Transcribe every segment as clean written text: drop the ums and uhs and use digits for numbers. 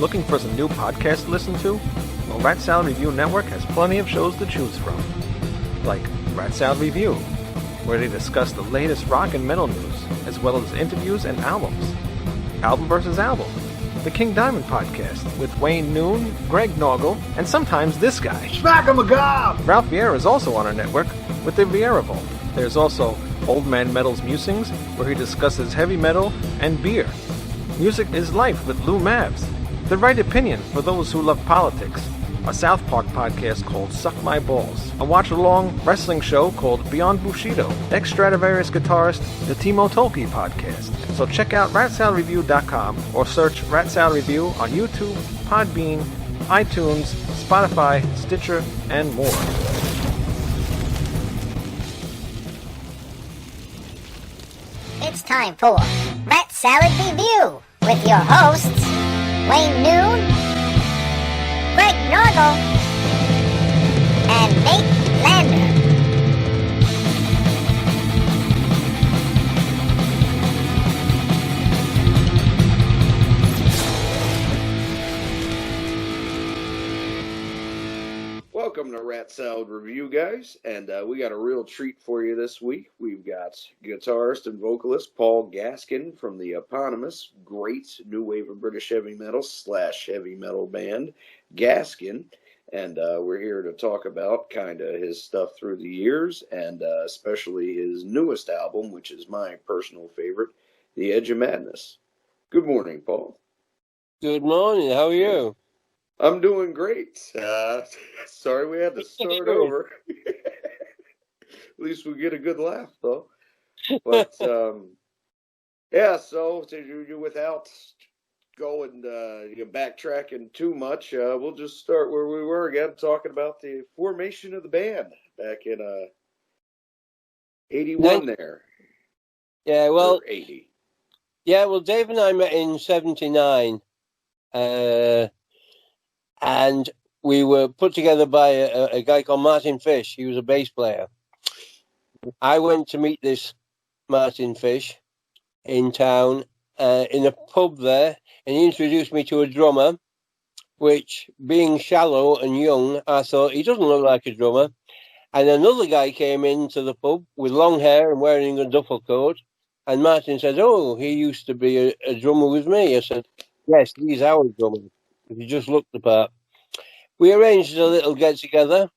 Looking for some new podcasts to listen to? Well, Rat Salad Review Network has plenty of shows to choose from. Like Rat Salad Review, where they discuss the latest rock and metal news, as well as interviews and albums. Album vs. Album, the King Diamond Podcast, with Wayne Noon, Greg Norgal, and sometimes this guy. Smack 'em a gob! Ralph Vieira is also on our network with the Vieira Vault. There's also Old Man Metal's Musings, where he discusses heavy metal and beer. Music is Life with Lou Mavs. The Right Opinion for those who love politics. A South Park podcast called Suck My Balls. A watch-along wrestling show called Beyond Bushido. Ex-Stradivarius guitarist, the Timo Tolkki podcast. So check out ratsaladreview.com or search Rat Salad Review on YouTube, Podbean, iTunes, Spotify, Stitcher, and more. It's time for Rat Salad Review with your hosts, Wayne Noon, Greg Norgal, and Nate Lander. Welcome to Rat Salad Review, guys, and we got a real treat for you this week. We've got guitarist and vocalist Paul Gaskin from the eponymous, great new wave of British heavy metal / heavy metal band, Gaskin, and we're here to talk about kind of his stuff through the years, and especially his newest album, which is my personal favorite, The Edge of Madness. Good morning, Paul. Good morning, how are you? I'm doing great. Sorry we had to start over. At least we get a good laugh, though. But, yeah, so without going backtracking too much, we'll just start where we were again, talking about the formation of the band back in 81 there. Yeah, well, or 80. Yeah, well, Dave and I met in 79. And we were put together by a guy called Martin Fish. He was a bass player. I went to meet this Martin Fish in town, in a pub there, and he introduced me to a drummer, which, being shallow and young, I thought, he doesn't look like a drummer. And another guy came into the pub with long hair and wearing a duffel coat, and Martin said, oh, he used to be a drummer with me. I said, yes, he's our drummer. He just looked the part. We arranged a little get-together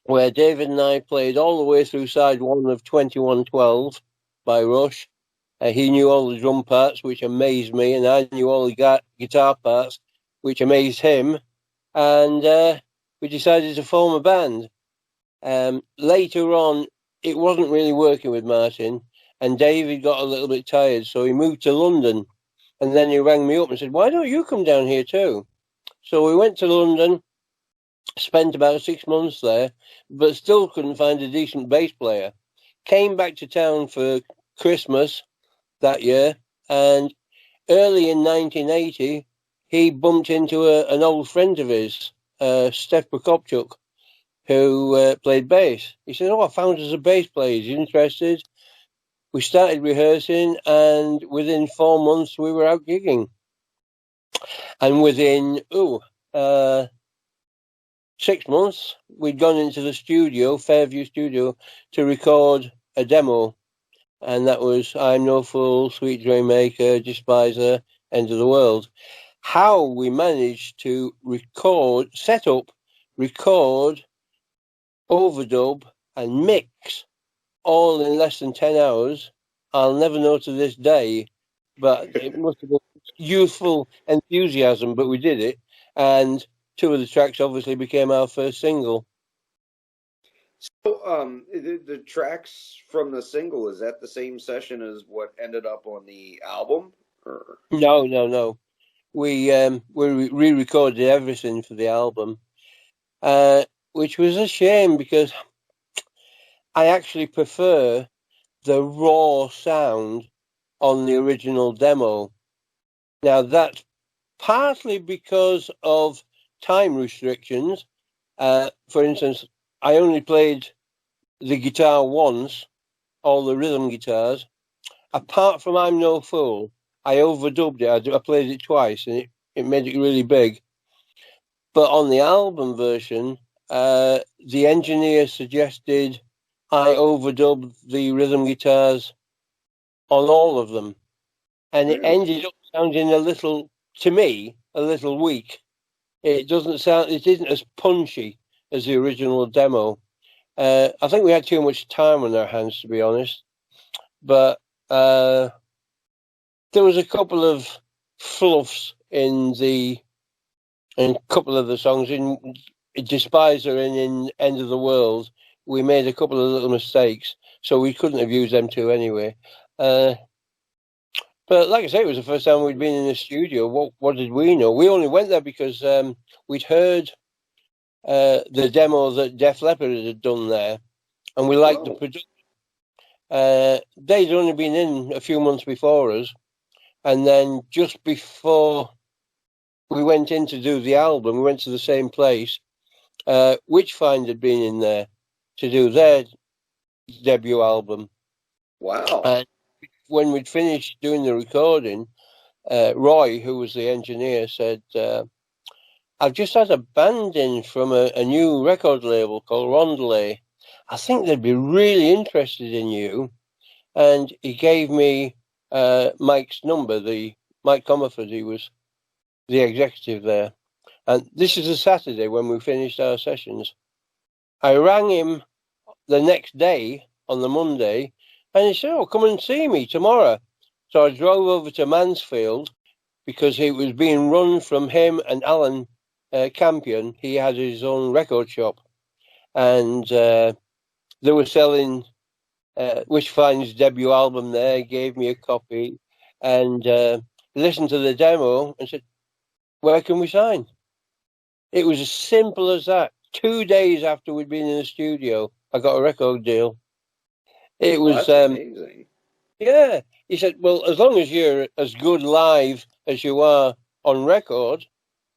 where David and I played all the way through side one of 2112 by Rush. He knew all the drum parts, which amazed me, and I knew all the guitar parts, which amazed him. And we decided to form a band. Later on, it wasn't really working with Martin, and David got a little bit tired, so he moved to London. And then he rang me up and said, why don't you come down here too? So we went to London, spent about 6 months there, but still couldn't find a decent bass player. Came back to town for Christmas that year, and early in 1980, he bumped into an old friend of his, Steph Prokopchuk, who played bass. He said, I found us a bass player. He's interested. We started rehearsing, and within 4 months, we were out gigging. And within 6 months, we'd gone into the studio, Fairview Studio, to record a demo. And that was I'm No Fool, Sweet Dream Maker, Despiser, End of the World. How we managed to set up, record, overdub, and mix all in less than 10 hours, I'll never know to this day, but it must have been youthful enthusiasm, but we did it, and 2 of the tracks obviously became our first single. So, the tracks from the single, is that the same session as what ended up on the album? Or? No. We re-recorded everything for the album, which was a shame because I actually prefer the raw sound on the original demo. Now, that's partly because of time restrictions. For instance, I only played the guitar once, all the rhythm guitars. Apart from I'm No Fool, I overdubbed it. I played it twice, and it made it really big. But on the album version, the engineer suggested I overdub the rhythm guitars on all of them, and it ended up sounding to me, a little weak. It isn't as punchy as the original demo. I think we had too much time on our hands, to be honest. But there was a couple of fluffs in a couple of the songs. In Despiser and in End of the World, we made a couple of little mistakes, so we couldn't have used them two anyway. But like I say, it was the first time we'd been in the studio. What did we know? We only went there because we'd heard the demo that Def Leppard had done there, and we liked the production. They'd only been in a few months before us, and then just before we went in to do the album, we went to the same place. Witchfind had been in there to do their debut album. Wow. And when we'd finished doing the recording, Roy, who was the engineer, said, I've just had a band in from a new record label called Rondelay. I think they'd be really interested in you. And he gave me Mike's number, Mike Comerford. He was the executive there. And this is a Saturday when we finished our sessions. I rang him the next day on the Monday, and he said, come and see me tomorrow. So I drove over to Mansfield because it was being run from him and Alan Campion. He had his own record shop, and they were selling Wishfind's debut album there, gave me a copy, and listened to the demo and said, where can we sign? It was as simple as that. 2 days after we'd been in the studio, I got a record deal. It was amazing. Yeah. He said, well, as long as you're as good live as you are on record,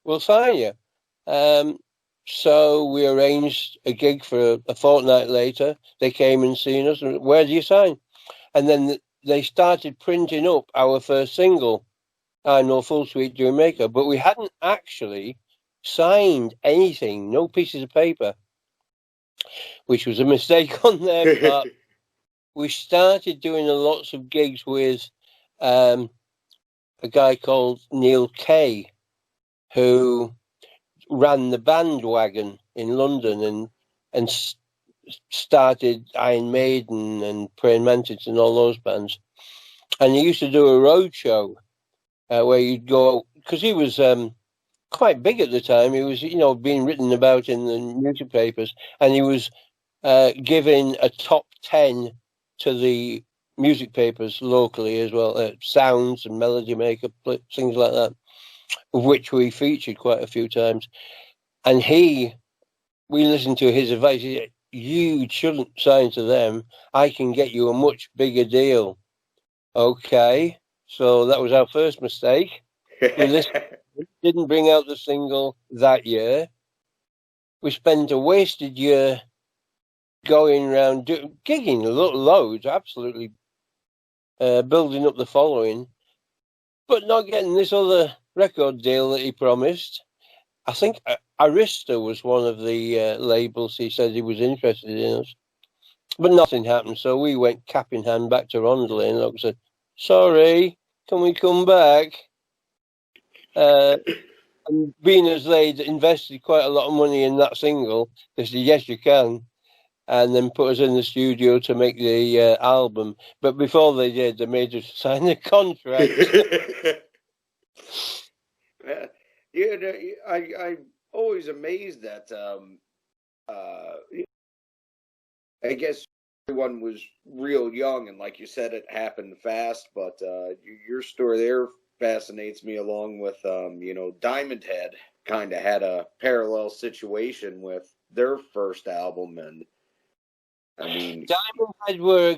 we'll sign you. So we arranged a gig for a fortnight later. They came and seen us. And, where do you sign? And then they started printing up our first single, I Know Full Sweet Jamaica. But we hadn't actually signed anything, no pieces of paper, which was a mistake on their part. We started doing lots of gigs with a guy called Neil Kay, who ran the Bandwagon in London and started Iron Maiden and Praying Mantis and all those bands. And he used to do a road show where you'd go, because he was quite big at the time. He was, being written about in the newspapers, and he was giving a top 10 to the music papers locally as well, Sounds and Melody Maker, things like that, of which we featured quite a few times. And we listened to his advice. He said, you shouldn't sign to them. I can get you a much bigger deal. Okay, so that was our first mistake. We didn't bring out the single that year. We spent a wasted year going around gigging loads, absolutely building up the following, but not getting this other record deal that he promised. I think Arista was one of the labels he said he was interested in us, but nothing happened. So we went cap in hand back to Rondelay and said, sorry, can we come back? And being as they'd invested quite a lot of money in that single, they said, yes, you can. And then put us in the studio to make the album. But before they did, they made us sign a contract. I'm always amazed that I guess everyone was real young, and like you said, it happened fast. But your story there fascinates me, along with Diamond Head kind of had a parallel situation with their first album, and I mean, Diamond Head were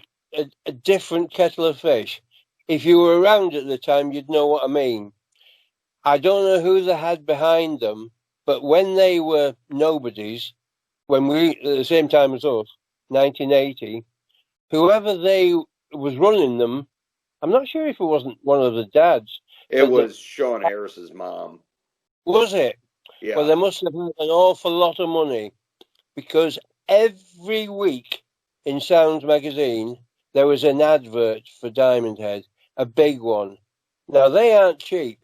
a different kettle of fish. If you were around at the time, you'd know what I mean. I don't know who they had behind them, but when they were nobodies, when we at the same time as us, 1980, whoever they was running them, I'm not sure if it wasn't one of the dads. it was Sean Harris's mom. Was it? Yeah. Well, they must have had an awful lot of money, because every week in Sounds magazine there was an advert for Diamond Head, a big one. Now, they aren't cheap,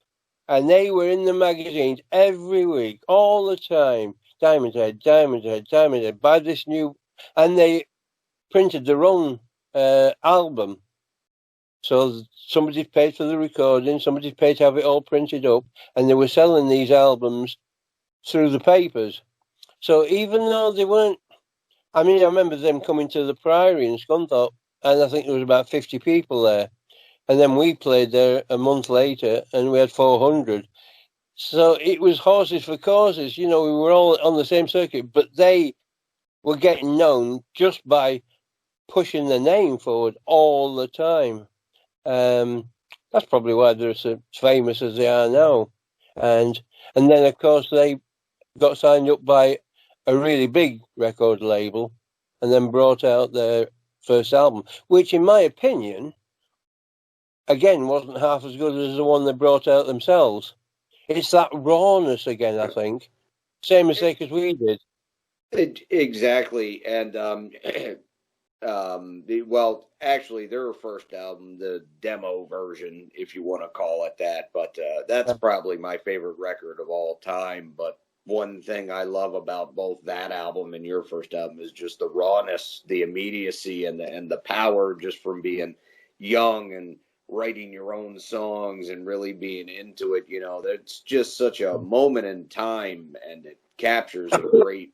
and they were in the magazines every week, all the time. Diamond Head, Diamond Head, Diamond Head. Buy this new, and they printed their own album. So somebody paid for the recording, somebody paid to have it all printed up, and they were selling these albums through the papers. So even though they weren't, I mean, I remember them coming to the Priory in Scunthorpe, and I think there was about 50 people there. And then we played there a month later, and we had 400. So it was horses for courses. You know, we were all on the same circuit, but they were getting known just by pushing the name forward all the time. That's probably why they're as famous as they are now. And then, of course, they got signed up by a really big record label and then brought out their first album, which, in my opinion, again, wasn't half as good as the one they brought out themselves. It's that rawness again, I think. Same mistake as we did. Exactly. And well, actually, their first album, the demo version, if you want to call it that, but that's probably my favorite record of all time. But one thing I love about both that album and your first album is just the rawness, the immediacy, and the power just from being young and writing your own songs and really being into it. You know, that's just such a moment in time, and it captures a great.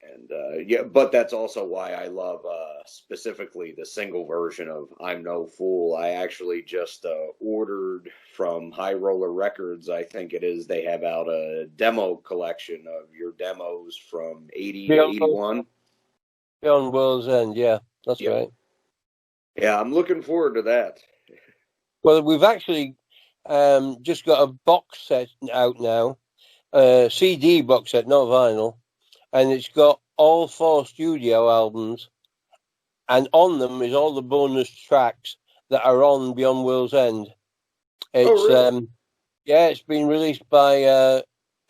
And yeah, but that's also why I love specifically the single version of "I'm No Fool." I actually just ordered from High Roller Records, I think it is. They have out a demo collection of your demos from 80 to 81. Beyond World's End, yeah, that's right. Yeah, I'm looking forward to that. Well, we've actually just got a box set out now, CD box set, not vinyl, and it's got all 4 studio albums, and on them is all the bonus tracks that are on Beyond World's End. It's really? Yeah, it's been released by a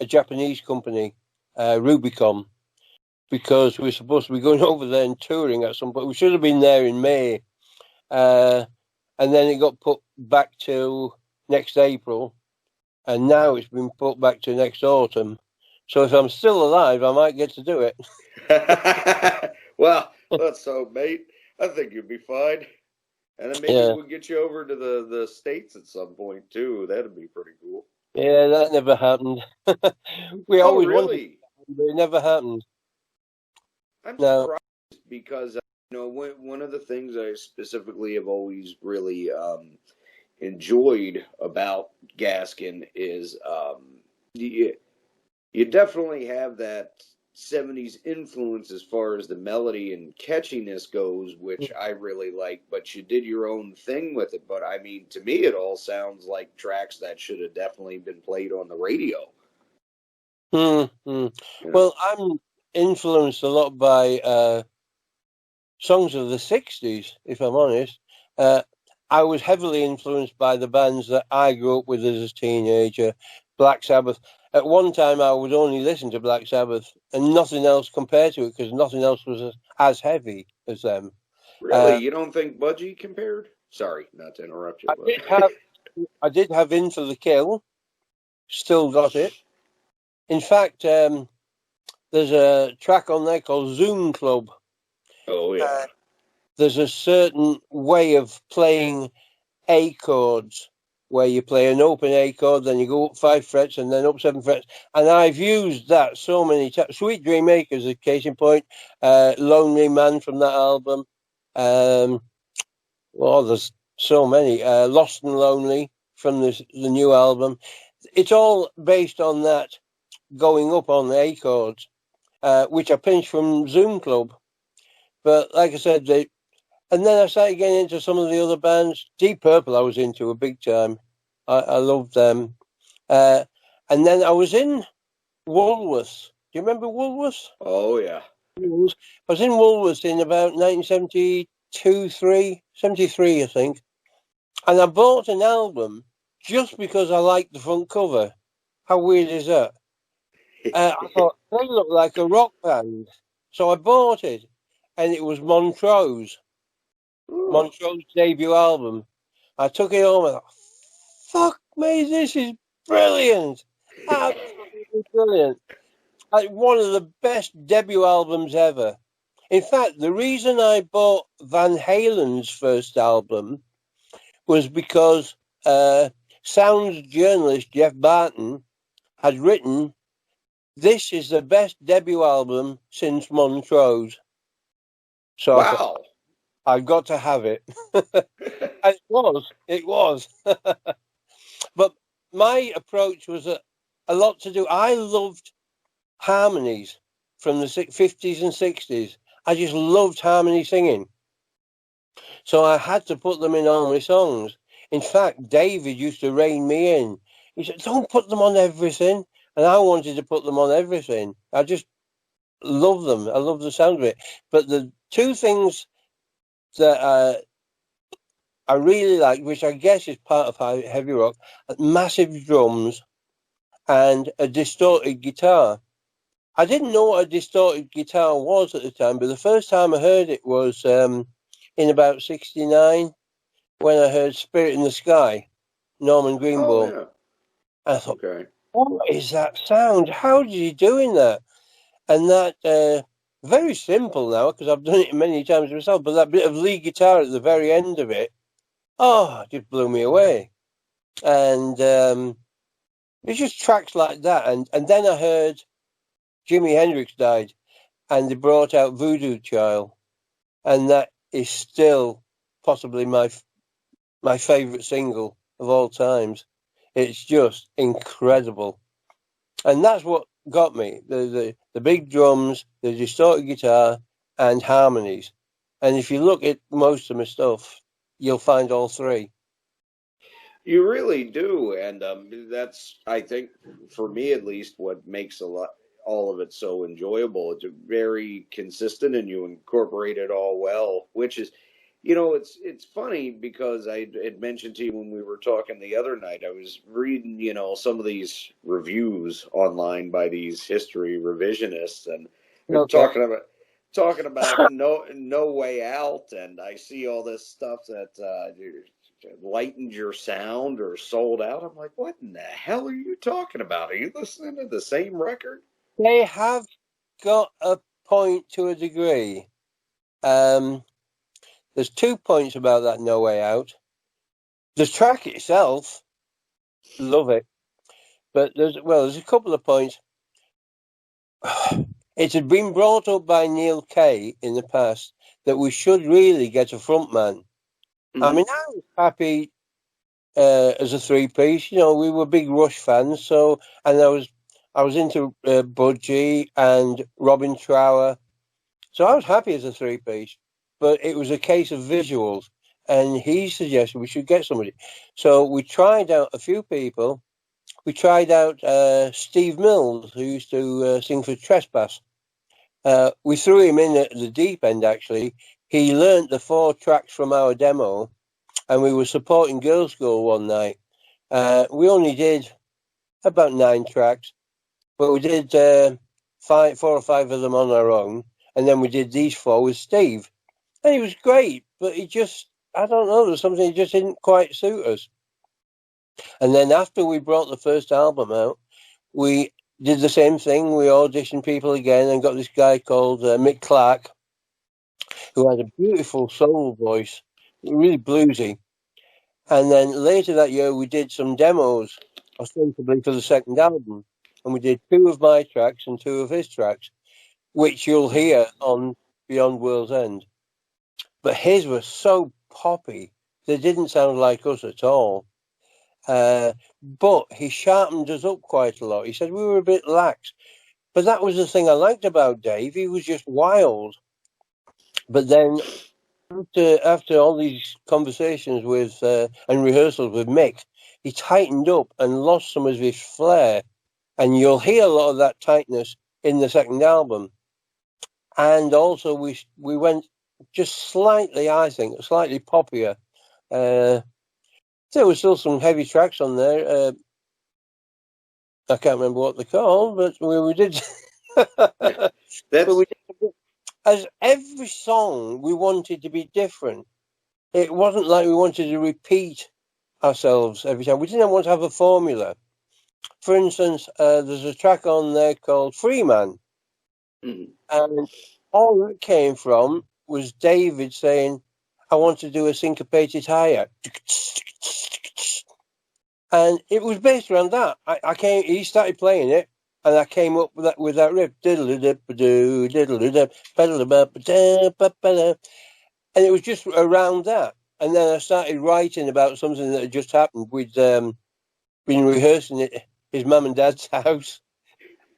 Japanese company, Rubicon, because we're supposed to be going over there and touring at some point. We should have been there in May, and then it got put back to next April, and now it's been put back to next autumn. So if I'm still alive, I might get to do it. Well, let's hope, mate. I think you'll be fine. And then maybe we'll get you over to the States at some point, too. That'd be pretty cool. Yeah, that never happened. We always wanted, but it never happened. I'm surprised because, one of the things I specifically have always really enjoyed about Gaskin is you definitely have that 70s influence as far as the melody and catchiness goes, which I really like, but you did your own thing with it. But I mean, to me, it all sounds like tracks that should have definitely been played on the radio. Well, I'm influenced a lot by songs of the 60s, if I'm honest. I was heavily influenced by the bands that I grew up with as a teenager. Black Sabbath. At one time, I would only listen to Black Sabbath and nothing else compared to it, because nothing else was as heavy as them. Really? You don't think Budgie compared? Sorry, not to interrupt you. I did have In for the Kill. Still got it. In fact, there's a track on there called Zoom Club. Oh, yeah. There's a certain way of playing A chords, where you play an open A chord, then you go up 5 frets and then up 7 frets. And I've used that so many times. Sweet Dream Maker is a case in point. Lonely Man from that album. Well, there's so many. Lost and Lonely from the new album. It's all based on that going up on the A chords, which I pinched from Zoom Club. But like I said, and then I started getting into some of the other bands. Deep Purple I was into a big time. I loved them. And then I was in Woolworths. Do you remember Woolworths? Oh, yeah. I was in Woolworths in about 1972, 73, I think. And I bought an album just because I liked the front cover. How weird is that? I thought, they look like a rock band. So I bought it, and it was Montrose debut album. I took it home and I thought, fuck me, this is brilliant. Absolutely brilliant. Like one of the best debut albums ever. In fact, the reason I bought Van Halen's first album was because Sounds journalist Jeff Barton had written, "This is the best debut album since Montrose." So I thought, Wow. I've got to have it. And it was. But my approach was a lot to do. I loved harmonies from the 50s and 60s. I just loved harmony singing. So I had to put them in all my songs. In fact, David used to rein me in. He said, don't put them on everything. And I wanted to put them on everything. I just love them. I love the sound of it. But the two things that I really like, which I guess is part of heavy rock, massive drums and a distorted guitar. I didn't know what a distorted guitar was at the time, but the first time I heard it was in about 69 when I heard Spirit in the Sky, Norman Greenbaum. Oh, yeah. I thought, Okay. what is that sound? How did he doing that? And that, very simple now, because I've done it many times myself, but that bit of lead guitar at the very end of it, just blew me away. And it's just tracks like that. And then I heard Jimi Hendrix died, and they brought out Voodoo Child, and that is still possibly my favourite single of all times. It's just incredible, and that's what got me: the big drums, the distorted guitar, and harmonies. And if you look at most of my stuff, you'll find all three. You really do, and that's, I think, for me at least, what makes all of it so enjoyable. It's very consistent, and you incorporate it all well. Which is, it's funny because I had mentioned to you when we were talking the other night. I was reading, some of these reviews online by these history revisionists, and they're Okay. talking about no way out, and I see all this stuff that lightened your sound or sold out. I'm like, what in the hell are you talking about? Are you listening to the same record? They have got a point to a degree. There's 2 points about that No Way Out. The track itself, love it. But there's a couple of points. It had been brought up by Neil Kay in the past that we should really get a frontman. Mm-hmm. I mean, I was happy as a three-piece. We were big Rush fans, so, and I was into Budgie and Robin Trower, so I was happy as a three-piece. But it was a case of visuals, and he suggested we should get somebody. So we tried out a few people. We tried out Steve Mills, who used to sing for Trespass. We threw him in at the deep end, actually. He learnt the 4 tracks from our demo, and we were supporting Girls' School one night. We only did about 9 tracks, but we did 4 or 5 of them on our own, and then we did these 4 with Steve. And he was great, but he just, I don't know, there's something that just didn't quite suit us. And then after we brought the first album out, we did the same thing. We auditioned people again and got this guy called Mick Clark, who had a beautiful soul voice, really bluesy. And then later that year, we did some demos, ostensibly for the second album. And we did 2 of my tracks and 2 of his tracks, which you'll hear on Beyond World's End. But his was so poppy, they didn't sound like us at all. But he sharpened us up quite a lot. He said we were a bit lax. But that was the thing I liked about Dave. He was just wild. But then after all these conversations with and rehearsals with Mick, he tightened up and lost some of his flair. And you'll hear a lot of that tightness in the second album. And also we went just slightly, I think, slightly poppier. There were still some heavy tracks on there. I can't remember what they're called, but we did. But That's we did. As every song, we wanted to be different. It wasn't like we wanted to repeat ourselves every time. We didn't want to have a formula. For instance, there's a track on there called Freeman. Mhm. And all that came from was David saying, I want to do a syncopated hi-hat. And it was based around that. He started playing it, and I came up with that riff. And it was just around that. And then I started writing about something that had just happened. We'd been rehearsing at his mum and dad's house.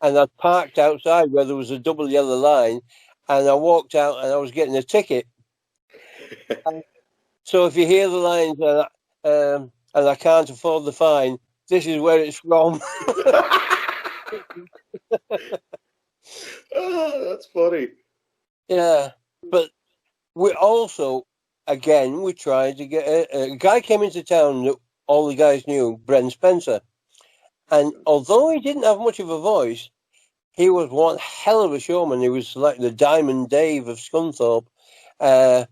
And I parked outside where there was a double yellow line. And I walked out and I was getting a ticket. So if you hear the lines and I can't afford the fine, this is where it's from. Oh, that's funny. Yeah. But we also, again, we tried to get a guy came into town that all the guys knew, Bren Spencer. And although he didn't have much of a voice, he was one hell of a showman. He was like the Diamond Dave of Scunthorpe. But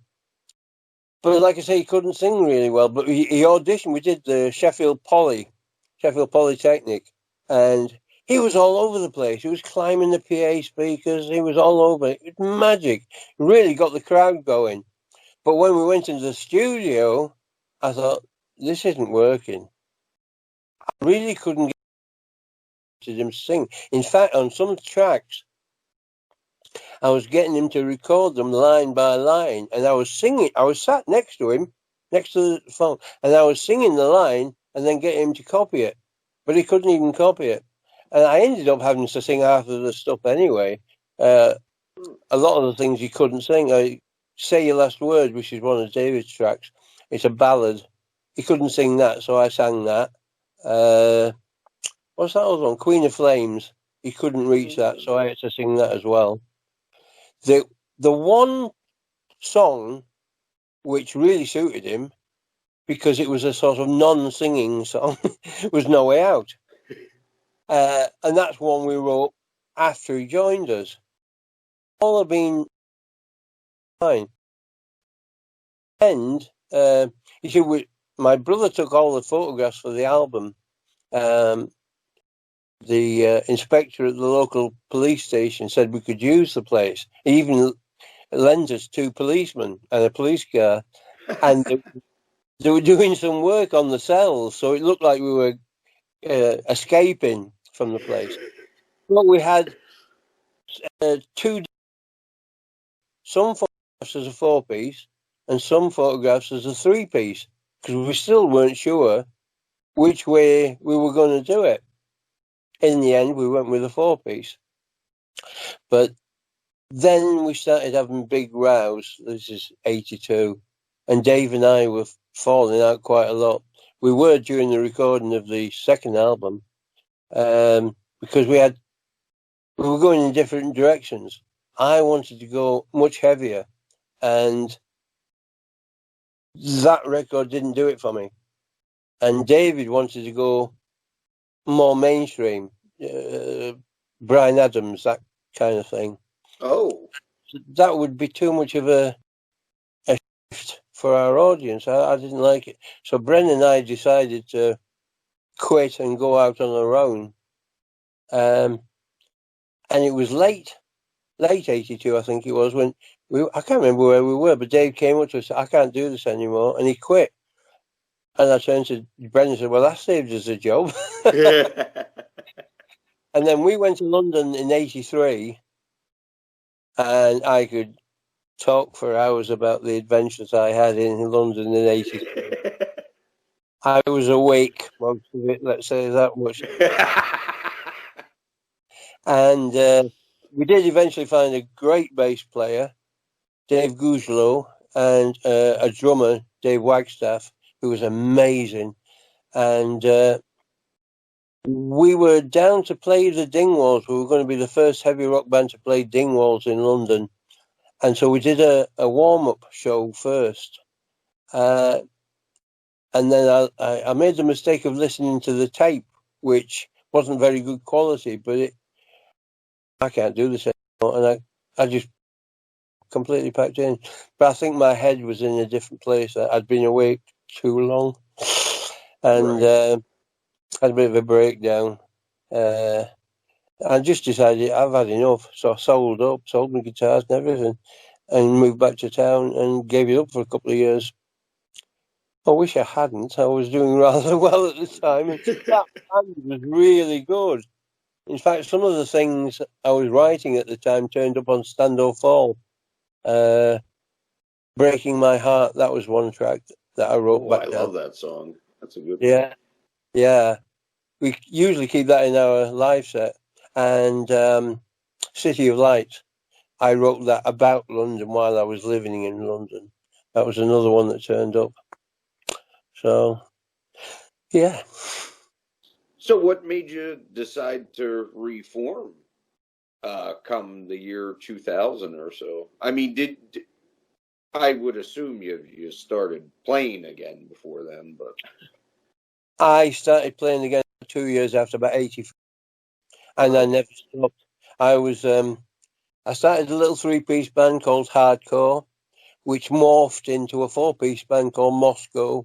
like I say, he couldn't sing really well. But he auditioned. We did the Sheffield Polytechnic. And he was all over the place. He was climbing the PA speakers. He was all over. It was magic. Really got the crowd going. But when we went into the studio, I thought, this isn't working. I really couldn't get him to sing. In fact, on some tracks, I was getting him to record them line by line, and I was singing. I was sat next to him, next to the phone, and I was singing the line and then getting him to copy it. But he couldn't even copy it. And I ended up having to sing half of the stuff anyway. A lot of the things he couldn't sing. Say Your Last Word, which is one of David's tracks. It's a ballad. He couldn't sing that, so I sang that. What's that other one? Queen of Flames. He couldn't reach that, so I had to sing that as well. The one song which really suited him, because it was a sort of non-singing song, was No Way Out. And that's one we wrote after he joined us. All have been fine. And you see, my brother took all the photographs for the album. The inspector at the local police station said we could use the place. He even lent us 2 policemen and a police car. And they were doing some work on the cells, so it looked like we were escaping from the place. But we had 2, some photographs as a 4-piece and some photographs as a 3-piece, because we still weren't sure which way we were going to do it. In the end, we went with a 4-piece. But then we started having big rows. This is 82. And Dave and I were falling out quite a lot. We were during the recording of the second album, because we were going in different directions. I wanted to go much heavier, and that record didn't do it for me. And David wanted to go more mainstream, Bryan Adams, that kind of thing. Oh. That would be too much of a shift for our audience. I didn't like it. So Bren and I decided to quit and go out on our own. And it was late 82, I think it was, when I can't remember where we were, but Dave came up to us and said, I can't do this anymore. And he quit. And I turned to Brendan and said, well, that saved us a job. And then we went to London in 83, and I could talk for hours about the adventures I had in London in 83. I was awake most of it, let's say that much. And we did eventually find a great bass player, Dave Gougelot, and a drummer, Dave Wagstaff, who was amazing. And we were down to play the Dingwalls. We were going to be the first heavy rock band to play Dingwalls in London. And so we did a warm-up show first. And then I made the mistake of listening to the tape, which wasn't very good quality, but I can't do this anymore. And I just completely packed in. But I think my head was in a different place. I'd been awake too long. And had a bit of a breakdown. I just decided I've had enough. So I sold my guitars and everything, and moved back to town and gave it up for a couple of years. I wish I hadn't. I was doing rather well at the time. And that band was really good. In fact, some of the things I was writing at the time turned up on Stand or Fall. Breaking My Heart, that was one track that I wrote back then. I love that song. That's a good one. Yeah. We usually keep that in our live set. And City of Lights, I wrote that about London while I was living in London. That was another one that turned up. So, yeah. So what made you decide to reform come the year 2000 or so? I mean, I would assume you started playing again before then, but... I started playing again 2 years after, about 84, and I never stopped. I started a little 3-piece band called Hardcore, which morphed into a 4-piece band called Moscow.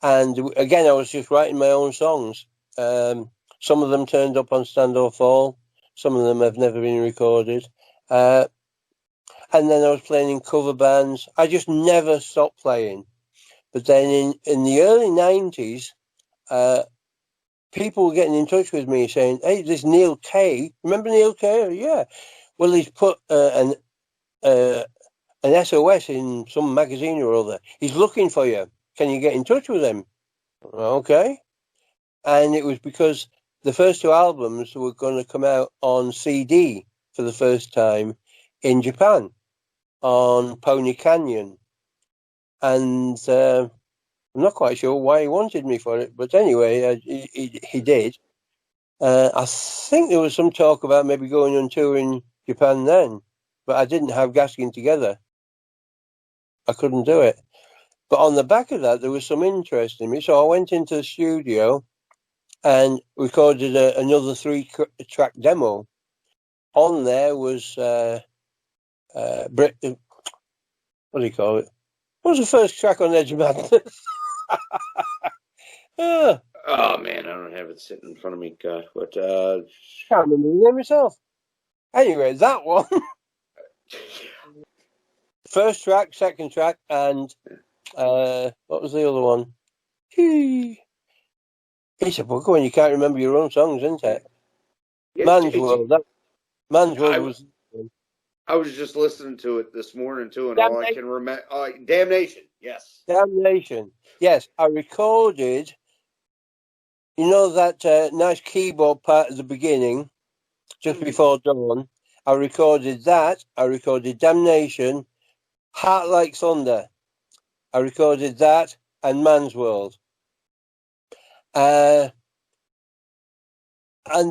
And again, I was just writing my own songs. Some of them turned up on Stand or Fall. Some of them have never been recorded. And then I was playing in cover bands. I just never stopped playing. But then in the early 90s, people were getting in touch with me saying, "Hey, this Neil Kay, remember Neil Kay? Yeah. Well, he's put an SOS in some magazine or other. He's looking for you. Can you get in touch with him?" Okay. And it was because the first 2 albums were going to come out on CD for the first time in Japan on Pony Canyon. And I'm not quite sure why he wanted me for it, but anyway, he did. I think there was some talk about maybe going on tour in Japan then, but I didn't have Gaskin together. I couldn't do it. But on the back of that, there was some interest in me, so I went into the studio and recorded another 3-track demo. On there was what do you call it? What was the first track on Edge of Madness? Oh man, I don't have it sitting in front of me. God, but can't remember the name myself. Anyway, that one. First track, second track, and what was the other one? It's a book when you can't remember your own songs, isn't it? Man's World. Man's World was. I was just listening to it this morning too, and all I can remember, Damnation. Yes. Damnation. Yes, I recorded. You know that nice keyboard part at the beginning, just before dawn. I recorded that. I recorded Damnation, Heart Like Thunder. I recorded that and Man's World. And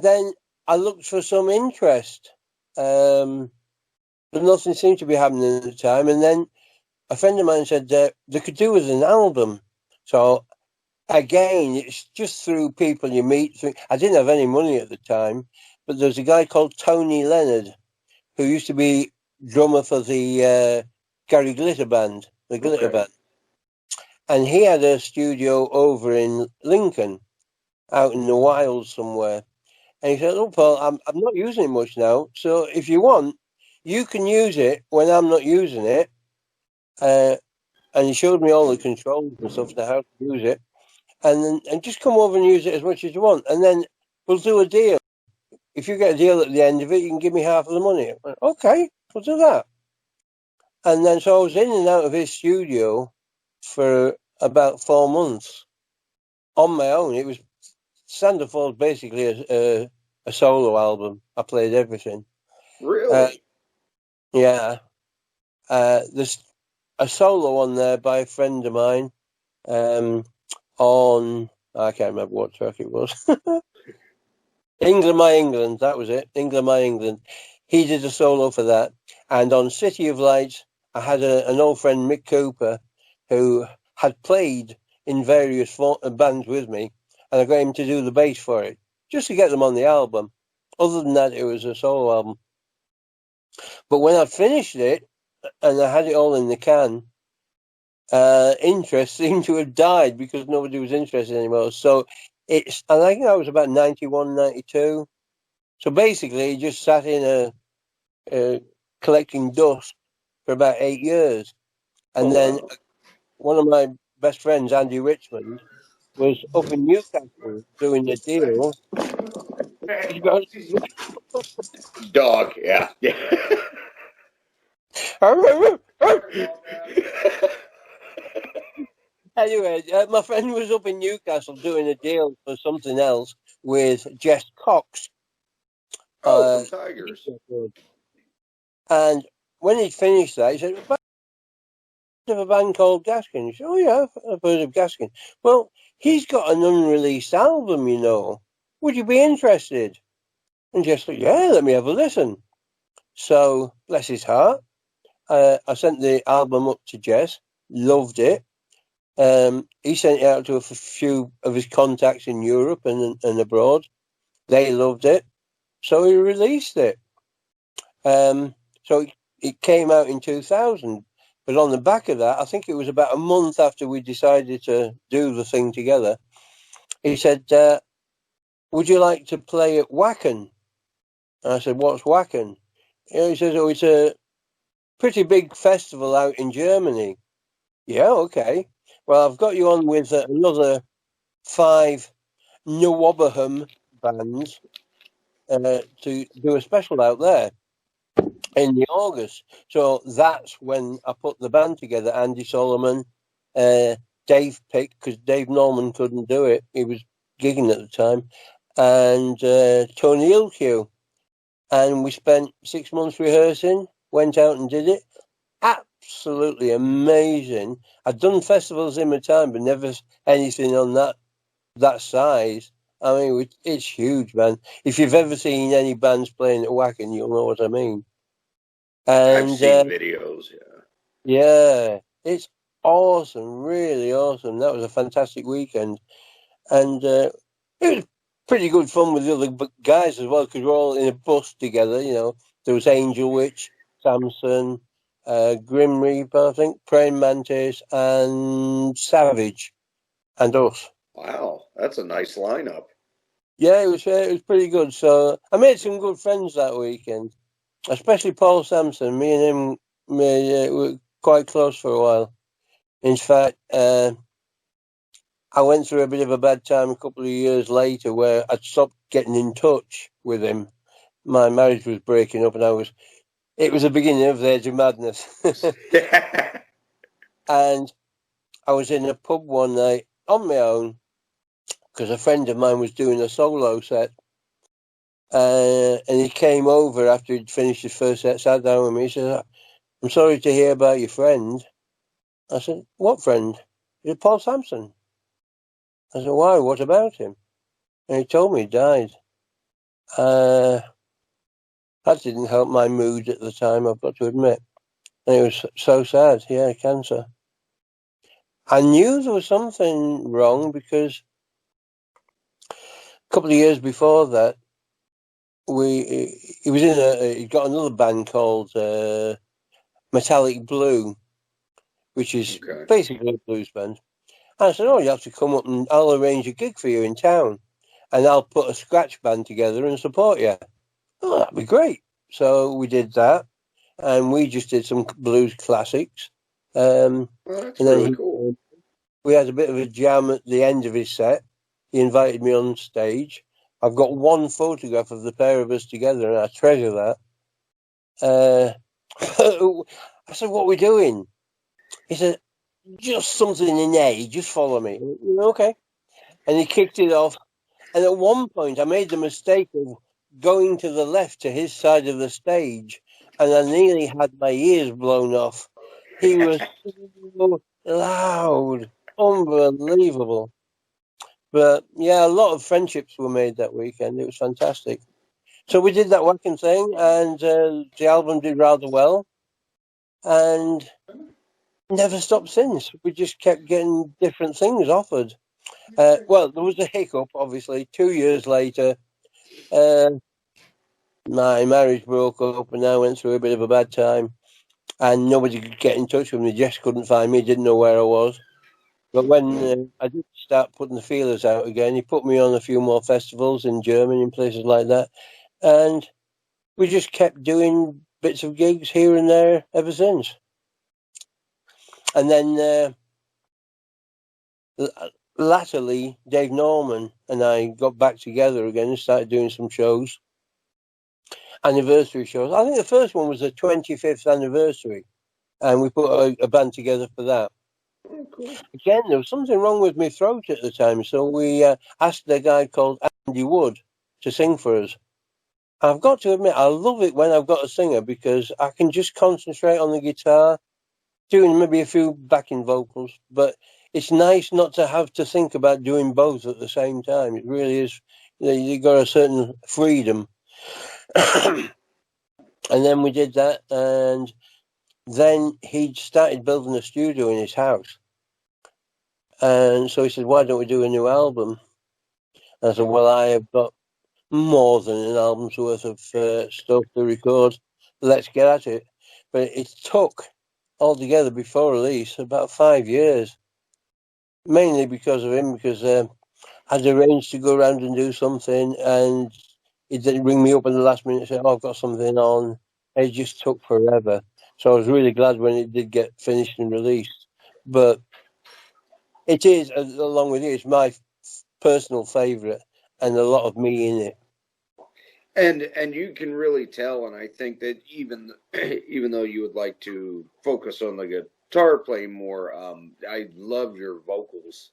then I looked for some interest, but nothing seemed to be happening at the time. And then a friend of mine said they could do with an album. So again, it's just through people you meet. I didn't have any money at the time, but there's a guy called Tony Leonard who used to be drummer for the Gary Glitter band, the Glitter Band. And he had a studio over in Lincoln, out in the wilds somewhere. And he said, "Look, Paul, I'm not using it much now. So if you want, you can use it when I'm not using it." And he showed me all the controls and stuff to how to use it. And just come over and use it as much as you want. And then we'll do a deal. If you get a deal at the end of it, you can give me half of the money. I went, okay, we'll do that. And then so I was in and out of his studio for about 4 months on my own. It was Stand or Fall, basically a solo album. I played everything. Really? Yeah. There's a solo on there by a friend of mine on, I can't remember what track it was. England, My England, that was it. England, My England. He did a solo for that. And on City of Lights, I had an old friend, Mick Cooper, who had played in various bands with me, and I got him to do the bass for it, just to get them on the album. Other than that, it was a solo album. But when I finished it, and I had it all in the can, interest seemed to have died because nobody was interested anymore. So I think that was about 91, 92. So basically, it just sat in collecting dust for about 8 years. And then one of my best friends, Andy Richmond, was up in Newcastle doing a deal. Dog, yeah. Anyway, my friend was up in Newcastle doing a deal for something else with Jess Cox. From Tigers. And when he'd finished that, he said, of a band called Gaskin. He said, oh yeah, I've heard of Gaskin. Well, he's got an unreleased album, you know. Would you be interested? And Jess said, yeah, let me have a listen. So, bless his heart, I sent the album up to Jess, loved it. He sent it out to a few of his contacts in Europe and abroad. They loved it. So he released it. So it came out in 2000. But on the back of that, I think it was about a month after we decided to do the thing together, he said, would you like to play at Wacken? And I said, what's Wacken? He says, oh, it's a pretty big festival out in Germany. Yeah, okay. Well, I've got you on with another 5 Nwaboham bands to do a special out there in the August. So that's when I put the band together. Andy Solomon, Dave Pick, because Dave Norman couldn't do it. He was gigging at the time. And Tony Ilkew. And we spent 6 months rehearsing, went out and did it. Absolutely amazing. I'd done festivals in my time, but never anything on that size. I mean, it's huge, man. If you've ever seen any bands playing at Wacken, you'll know what I mean. And, I've seen videos, yeah. Yeah, it's awesome, really awesome. That was a fantastic weekend. And it was pretty good fun with the other guys as well, because we're all in a bus together, you know. There was Angel Witch, Samson, Grim Reaper, I think, Praying Mantis, and Savage, and us. Wow, that's a nice lineup. Yeah, it was pretty good. So I made some good friends that weekend, especially Paul Sampson. Me and him were quite close for a while. In fact, I went through a bit of a bad time a couple of years later where I'd stopped getting in touch with him. My marriage was breaking up, and it was the beginning of the Age of Madness. And I was in a pub one night on my own because a friend of mine was doing a solo set. And he came over after he'd finished his first set, sat down with me. He said, I'm sorry to hear about your friend. I said, what friend? He said, Paul Sampson. I said, why? What about him? And he told me he died. That didn't help my mood at the time, I've got to admit. And it was so sad. Yeah, cancer. I knew there was something wrong because a couple of years before that, he got another band called Metallic Blue, which is basically a blues band. And I said, oh, you have to come up and I'll arrange a gig for you in town and I'll put a scratch band together and support you. Oh, that'd be great. So we did that and we just did some blues classics. That's really cool. We had a bit of a jam at the end of his set. He invited me on stage. I've got one photograph of the pair of us together and I treasure that. I said, what are we doing? He said, just something in A, just follow me. Okay. And he kicked it off. And at one point, I made the mistake of going to the left to his side of the stage, and I nearly had my ears blown off. He was so loud, unbelievable. But yeah, a lot of friendships were made that weekend. It was fantastic. So we did that Wacken thing, and the album did rather well. And never stopped since. We just kept getting different things offered. Well, there was a hiccup, obviously. 2 years later, my marriage broke up and I went through a bit of a bad time. And nobody could get in touch with me. Jess couldn't find me, didn't know where I was. But when I did start putting the feelers out again, he put me on a few more festivals in Germany and places like that. And we just kept doing bits of gigs here and there ever since. And then latterly, Dave Norman and I got back together again and started doing some shows, anniversary shows. I think the first one was the 25th anniversary, and we put a band together for that. Oh, cool. Again, there was something wrong with my throat at the time, so we asked a guy called Andy Wood to sing for us. I've got to admit, I love it when I've got a singer because I can just concentrate on the guitar, doing maybe a few backing vocals, but it's nice not to have to think about doing both at the same time. It really is. You've got a certain freedom. And then we did that, and then he started building a studio in his house. And so he said, why don't we do a new album? And I said, well, I have got more than an album's worth of stuff to record. Let's get at it. But it took, altogether, before release, about 5 years. Mainly because of him, because I'd arranged to go around and do something, and he didn't ring me up in the last minute and say, oh, I've got something on. It just took forever. So I was really glad when it did get finished and released. But it is, along with you, it's my personal favourite and a lot of me in it. And you can really tell, and I think that even though you would like to focus on the guitar playing more, I love your vocals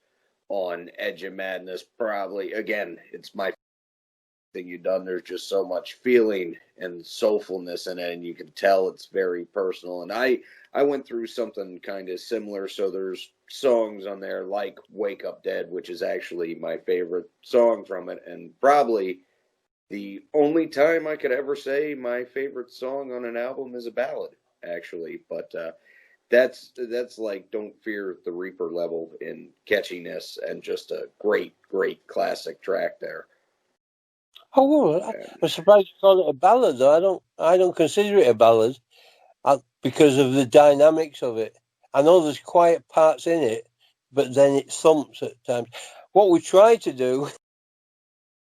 on Edge of Madness. Probably, again, it's my thing you've done. There's just so much feeling and soulfulness in it, and you can tell it's very personal. And I went through something kind of similar. So there's songs on there like "Wake Up Dead," which is actually my favorite song from it, and probably the only time I could ever say my favorite song on an album is a ballad, actually. But that's like "Don't Fear the Reaper" level in catchiness, and just a great classic track there. Oh, well, I'm surprised you call it a ballad, though. I don't consider it a ballad because of the dynamics of it. I know there's quiet parts in it, but then it thumps at times. What we try to do...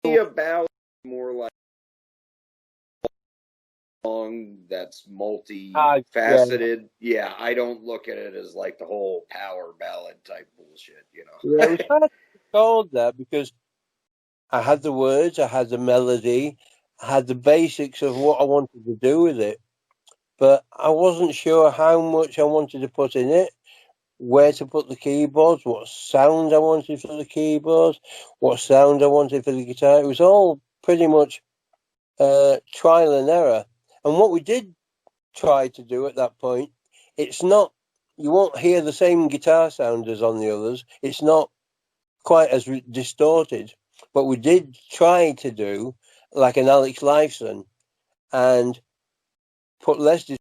A ballad more like a song that's multifaceted. Yeah, I don't look at it as like the whole power ballad type bullshit, you know. Yeah, it was hard to call that because I had the words, I had the melody, I had the basics of what I wanted to do with it, but I wasn't sure how much I wanted to put in it, where to put the keyboards, what sound I wanted for the keyboards, what sound I wanted for the guitar. It was all pretty much trial and error. And what we did try to do at that point, it's not, you won't hear the same guitar sound as on the others. It's not quite as distorted. But we did try to do like an Alex Lifeson and put less to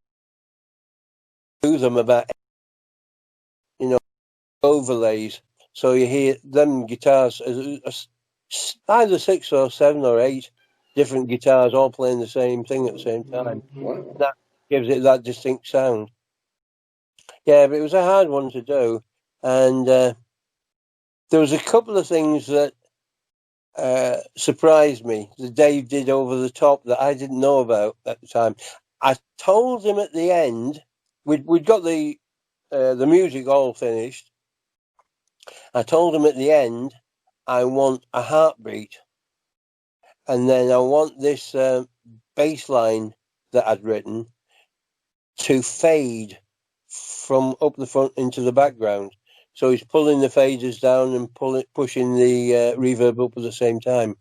them about, overlays. So you hear them guitars, either 6 or 7 or 8 different guitars all playing the same thing at the same time. Wow. That gives it that distinct sound. Yeah, but it was a hard one to do. And there was a couple of things that surprised me that Dave did over the top that I didn't know about at the time. I told him at the end, we'd got the music all finished. I told him at the end, I want a heartbeat, and then I want this bass line that I'd written to fade from up the front into the background. So he's pulling the faders down and pushing the reverb up at the same time.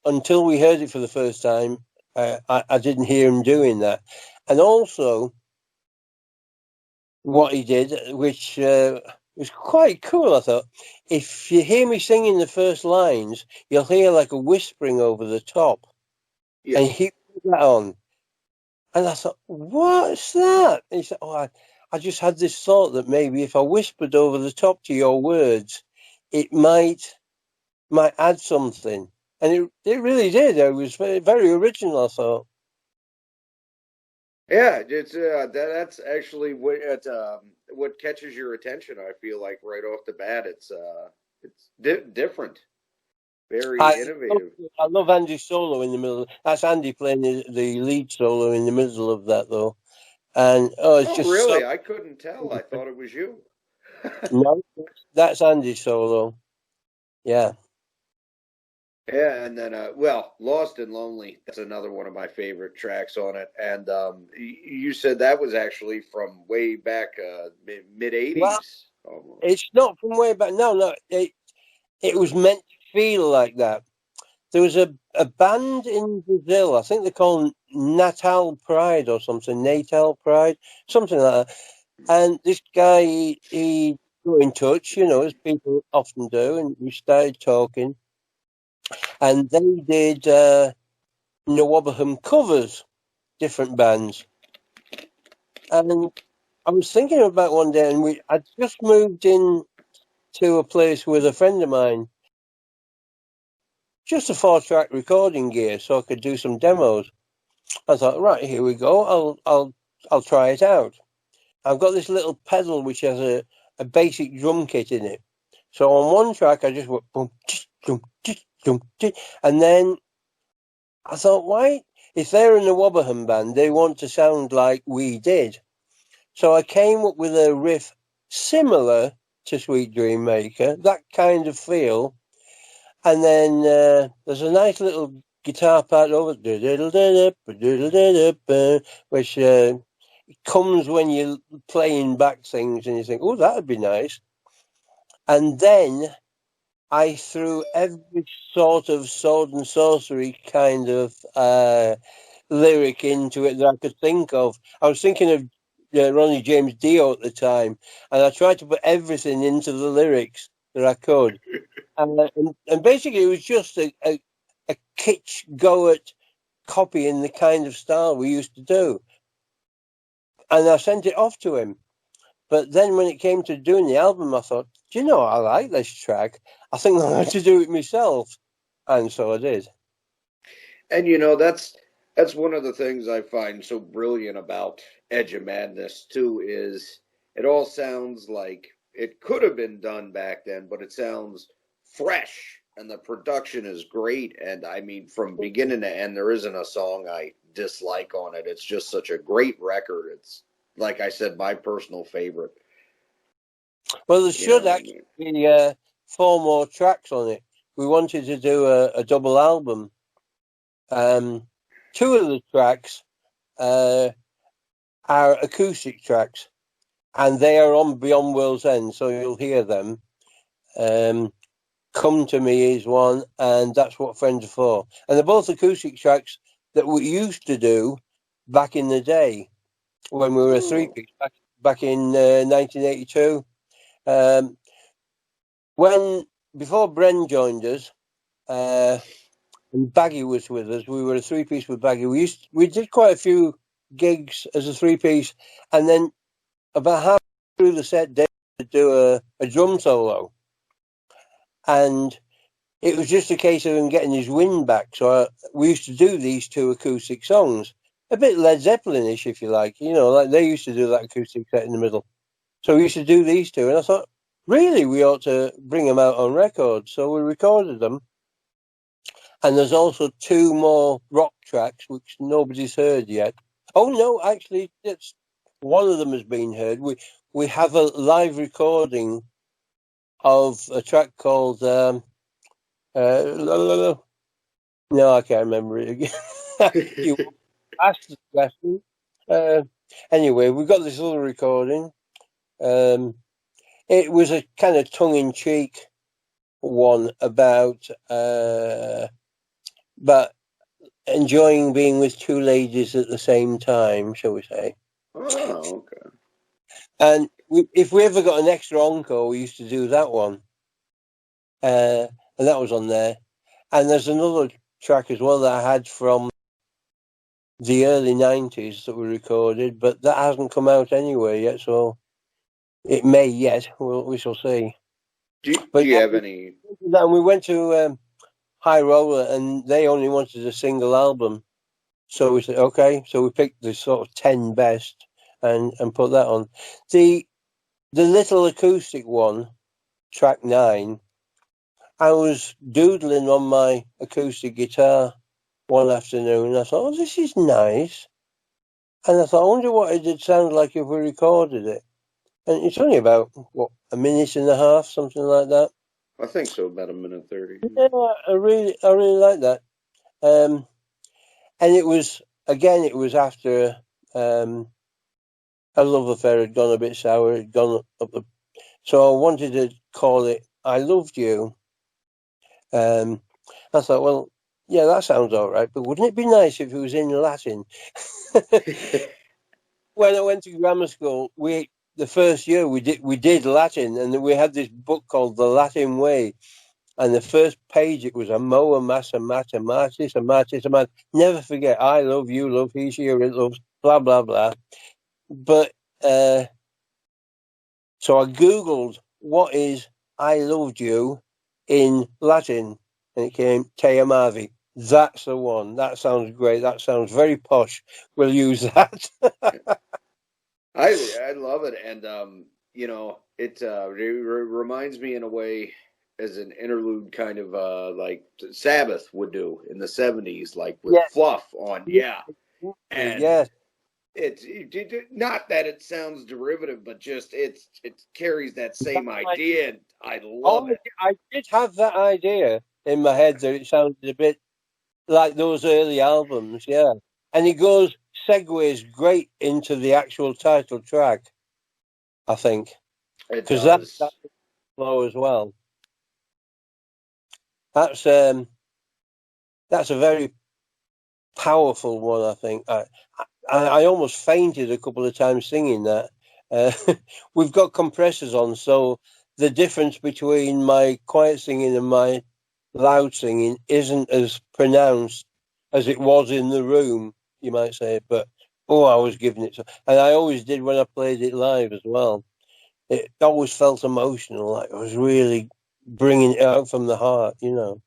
Until we heard it for the first time, I didn't hear him doing that. And also, what he did, which was quite cool, I thought, if you hear me singing the first lines, you'll hear like a whispering over the top. Yeah. And he put that on. And I thought, what's that? And he said, I just had this thought that maybe if I whispered over the top to your words, it might add something. And it really did. It was very, very original, I thought. Yeah, it's that's actually what catches your attention. I feel like right off the bat, it's different, very I innovative. I love Andy's solo in the middle. That's Andy playing the lead solo in the middle of that, though. And it's Oh, just so. really? I couldn't tell. I thought it was you. No, that's Andy's solo. Yeah. Yeah, and then well, Lost and Lonely. That's another one of my favorite tracks on it. And you said that was actually from way back mid Well, '80s almost. it's not from way back. No. It was meant to feel like that. There was a band in Brazil. I think they call them Natal Pride or something. Natal Pride, something like that. And this guy, he got in touch, as people often do, and we started talking. And they did Nawabaham covers, different bands. And I was thinking about one day, and I just moved in to a place with a friend of mine, just a 4-track recording gear, so I could do some demos. I thought, right, here we go. I'll try it out. I've got this little pedal which has a basic drum kit in it. So on one track, I just went boom, boom, boom, and then I thought, why? If they're in the Wobberham band, they want to sound like we did. So I came up with a riff similar to Sweet Dream Maker, that kind of feel. And then there's a nice little guitar part over it, which comes when you're playing back things and you think, oh, that'd be nice. And then I threw every sort of sword and sorcery kind of lyric into it that I could think of. I was thinking of Ronnie James Dio at the time, and I tried to put everything into the lyrics that I could. And basically, it was just a kitsch go at copying the kind of style we used to do. And I sent it off to him. But then when it came to doing the album, I thought, do you know, I like this track. I think I'm going to do it myself. And so I did. And that's one of the things I find so brilliant about Edge of Madness too is it all sounds like it could have been done back then, but it sounds fresh and the production is great. And I mean, from beginning to end, there isn't a song I dislike on it. It's just such a great record. It's like I said, my personal favorite. Well, there should actually be 4 more tracks on it. We wanted to do a double album. 2 of the tracks are acoustic tracks, and they are on Beyond World's End, so you'll hear them. Come to Me is one, and That's What Friends Are For. And they're both acoustic tracks that we used to do back in the day when we were a 3-piece, back in 1982. Before Bren joined us, and Baggy was with us, we were a 3-piece with Baggy. We did quite a few gigs as a 3-piece, and then about half through the set, Dave would do a drum solo, and it was just a case of him getting his wind back. So we used to do these 2 acoustic songs, a bit Led Zeppelin-ish, if you like. Like they used to do that acoustic set in the middle. So we used to do these 2, and I thought, really, we ought to bring them out on record. So we recorded them. And there's also 2 more rock tracks, which nobody's heard yet. Oh, no, actually, one of them has been heard. We have a live recording of a track called... no, I can't remember it again. You asked the question. Anyway, we got this little recording. It was a kind of tongue-in-cheek one about enjoying being with 2 ladies at the same time, shall we say. Oh, okay. And if we ever got an extra encore, we used to do that one. And that was on there. And there's another track as well that I had from the early 90s that we recorded, but that hasn't come out anywhere yet, so it may yet. We shall see. Do But you have any? and we went to High Roller, and they only wanted a single album. So we said, okay. So we picked the sort of 10 best and put that on. The little acoustic one, track 9, I was doodling on my acoustic guitar one afternoon, and I thought, oh, this is nice. And I thought, I wonder what it'd sound like if we recorded it. And it's only about, a minute and a half, something like that. I think so, about a minute 30. Yeah, I really like that. And it was after a love affair had gone a bit sour, had gone up the. So I wanted to call it "I Loved You." I thought, well, yeah, that sounds all right, but wouldn't it be nice if it was in Latin? When I went to grammar school, the first year we did Latin, and we had this book called The Latin Way. And the first page, it was Amoa Massa Mata Martis, a Martis, a man. Never forget, I love, you love, he, she, it loves, blah, blah, blah. But, so I Googled, what is I loved you in Latin? And it came Te Amavi. That's the one. That sounds great. That sounds very posh. We'll use that. I love it, and it reminds me in a way as an interlude, kind of like Sabbath would do in the '70s, like with Yes. fluff on, yeah. And Yes. not that it sounds derivative, but just it carries that same idea, and I love it. I did have that idea in my head that it sounded a bit like those early albums, yeah. And it segues great into the actual title track, I think, It because does. that's flow as well. That's a very powerful one, I think. I almost fainted a couple of times singing that. We've got compressors on, so the difference between my quiet singing and my loud singing isn't as pronounced as it was in the room, you might say. But I was giving it, and I always did when I played it live as well. It always felt emotional, like I was really bringing it out from the heart, you know.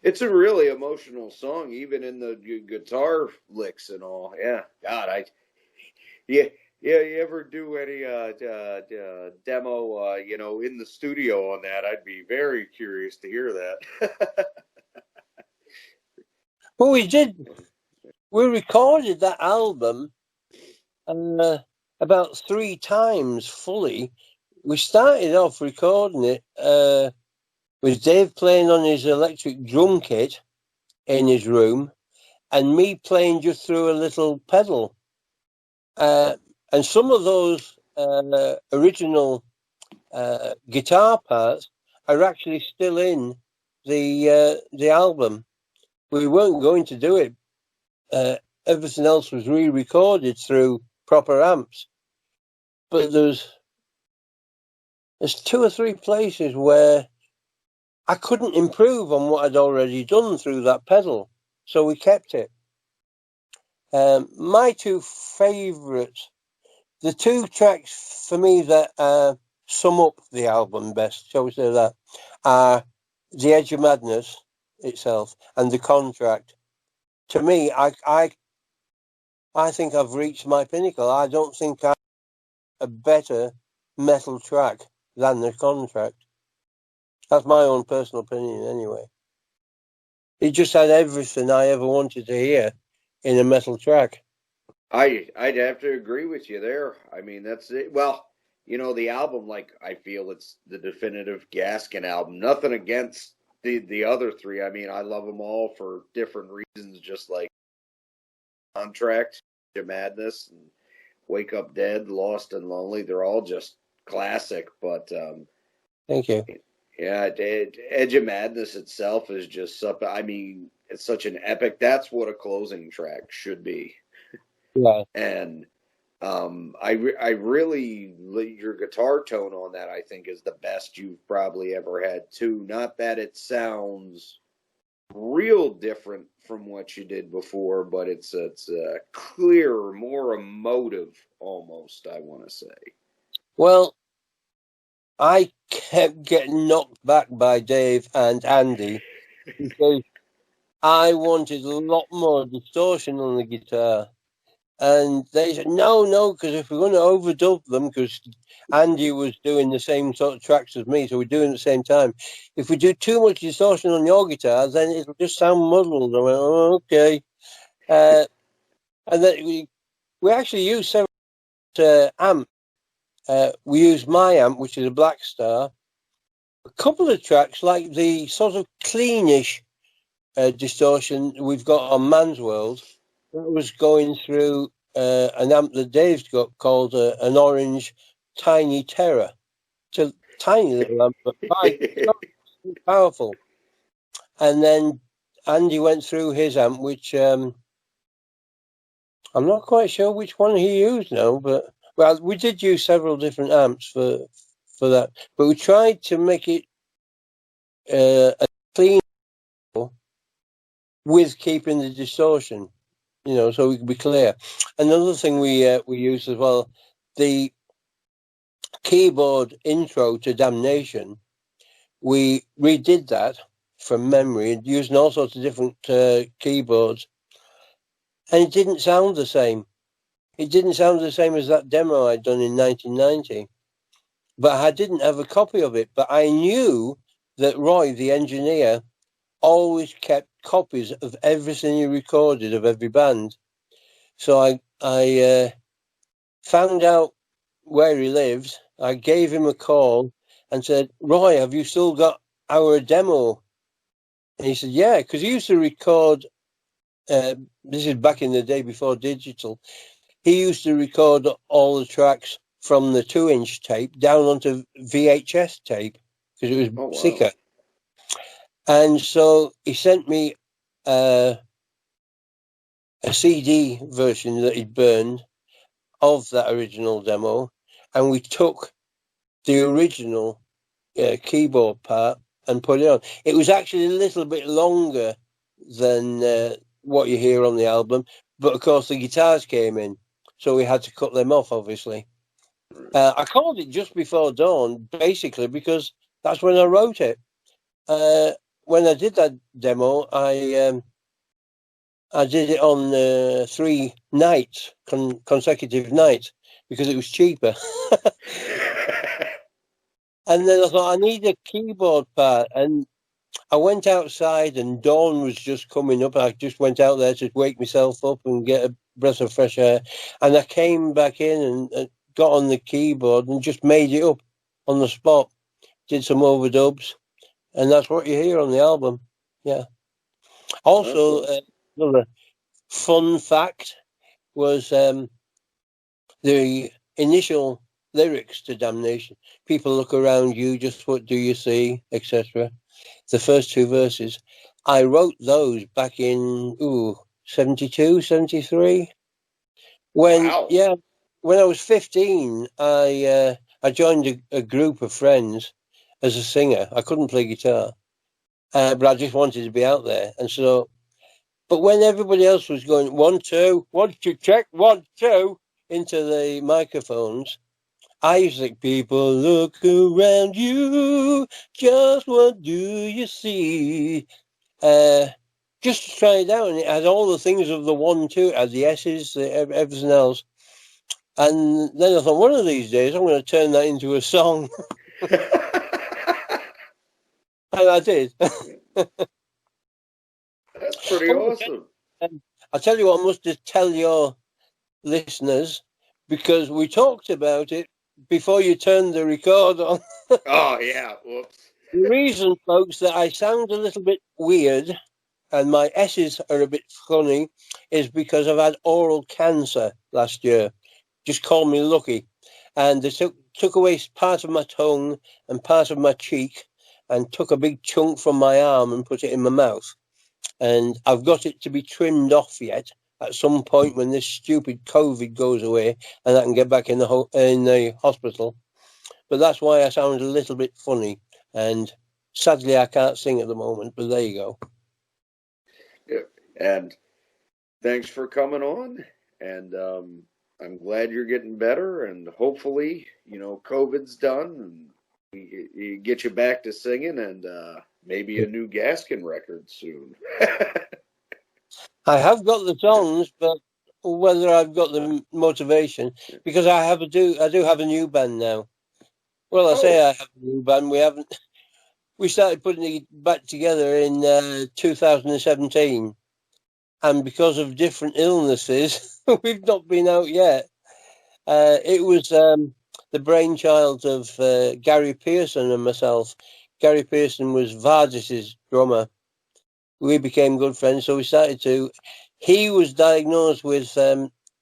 It's a really emotional song, even in the guitar licks and all. Yeah, God, yeah, yeah. You ever do any demo, in the studio on that? I'd be very curious to hear that. Well, we did. We recorded that album about 3 times fully. We started off recording it with Dave playing on his electric drum kit in his room, and me playing just through a little pedal. And some of those original guitar parts are actually still in the album. We weren't going to do it. Everything else was re-recorded through proper amps. But there's 2 or 3 places where I couldn't improve on what I'd already done through that pedal, so we kept it. My 2 favourites, the 2 tracks for me that sum up the album best, shall we say that, are The Edge of Madness itself and The Contract. To me, I think I've reached my pinnacle. I don't think I have a better metal track than The Contract. That's my own personal opinion, anyway. It just had everything I ever wanted to hear in a metal track. I'd have to agree with you there. I mean, that's it. Well, the album, like, I feel it's the definitive Gaskin album. Nothing against the other 3. I mean, I love them all for different reasons, just like Contract, Madness, and Wake Up Dead, Lost and Lonely. They're all just classic, but Thank you. yeah, Edge of Madness itself is just something. I mean, it's such an epic. That's what a closing track should be. Yeah. And I really, your guitar tone on that, I think, is the best you've probably ever had too. Not that it sounds real different from what you did before, but it's clearer, more emotive, almost. I want to say. Well, I kept getting knocked back by Dave and Andy because I wanted a lot more distortion on the guitar. And they said, no, because if we're going to overdub them, because Andy was doing the same sort of tracks as me, so we're doing it at the same time. If we do too much distortion on your guitar, then it'll just sound muddled. I went, oh, okay. And then we actually used several amps. We used my amp, which is a Black Star. A couple of tracks, like the sort of cleanish distortion we've got on Man's World, that was going through an amp that Dave's got called an Orange Tiny Terror. It's a tiny little amp, but so powerful. And then Andy went through his amp, which I'm not quite sure which one he used now, but well, we did use several different amps for that, but we tried to make it a clean with keeping the distortion, so we can be clear. Another thing we used as well, the keyboard intro to Damnation, we redid that from memory and using all sorts of different keyboards, and it didn't sound the same. It didn't sound the same as that demo I'd done in 1990, but I didn't have a copy of it. But I knew that Roy, the engineer, always kept copies of everything he recorded of every band. So I found out where he lived. I gave him a call and said, Roy, have you still got our demo? And he said, yeah, because he used to record, this is back in the day before digital, he used to record all the tracks from the 2-inch tape down onto VHS tape because it was thicker. And so he sent me a CD version that he'd burned of that original demo, and we took the original keyboard part and put it on. It was actually a little bit longer than what you hear on the album, but of course the guitars came in, so we had to cut them off, obviously. I called it Just Before Dawn, basically, because that's when I wrote it. When I did that demo, I did it on 3 nights, consecutive nights, because it was cheaper. And then I thought, I need a keyboard part. And I went outside and dawn was just coming up. I just went out there to wake myself up and get a breath of fresh air. And I came back in and got on the keyboard and just made it up on the spot. Did some overdubs. And that's what you hear on the album. Yeah. Also, another fun fact was the initial lyrics to Damnation. People look around you, just what do you see, etc. The first 2 verses. I wrote those back in 72, 73. When I was 15, I joined a group of friends as a singer. I couldn't play guitar, but I just wanted to be out there. And so, but when everybody else was going 1, 2, 1, 2, check 1, 2 into the microphones, I used to think, people look around you, just what do you see? Just to try it out, and it had all the things of the 1, 2, it had the S's, everything else. And then I thought, one of these days, I'm going to turn that into a song. And I did. That's pretty awesome. I'll tell you what, I must just tell your listeners, because we talked about it before you turned the record on. Oh, yeah. Whoops. The reason, folks, that I sound a little bit weird and my S's are a bit funny is because I've had oral cancer last year. Just call me lucky. And they took away part of my tongue and part of my cheek and took a big chunk from my arm and put it in my mouth. And I've got it to be trimmed off yet at some point when this stupid COVID goes away and I can get back in the hospital. But that's why I sound a little bit funny. And sadly, I can't sing at the moment, but there you go. Yeah. And thanks for coming on. And I'm glad you're getting better. And hopefully, COVID's done and we get you back to singing and maybe a new Gaskin record soon. I have got the songs, but whether I've got the motivation, because I do have a new band now. Well, I say I have a new band. We started putting it back together in 2017, and because of different illnesses, we've not been out yet. It was the brainchild of Gary Pearson and myself. Gary Pearson was Vardis's drummer. We became good friends, so we started to. He was diagnosed with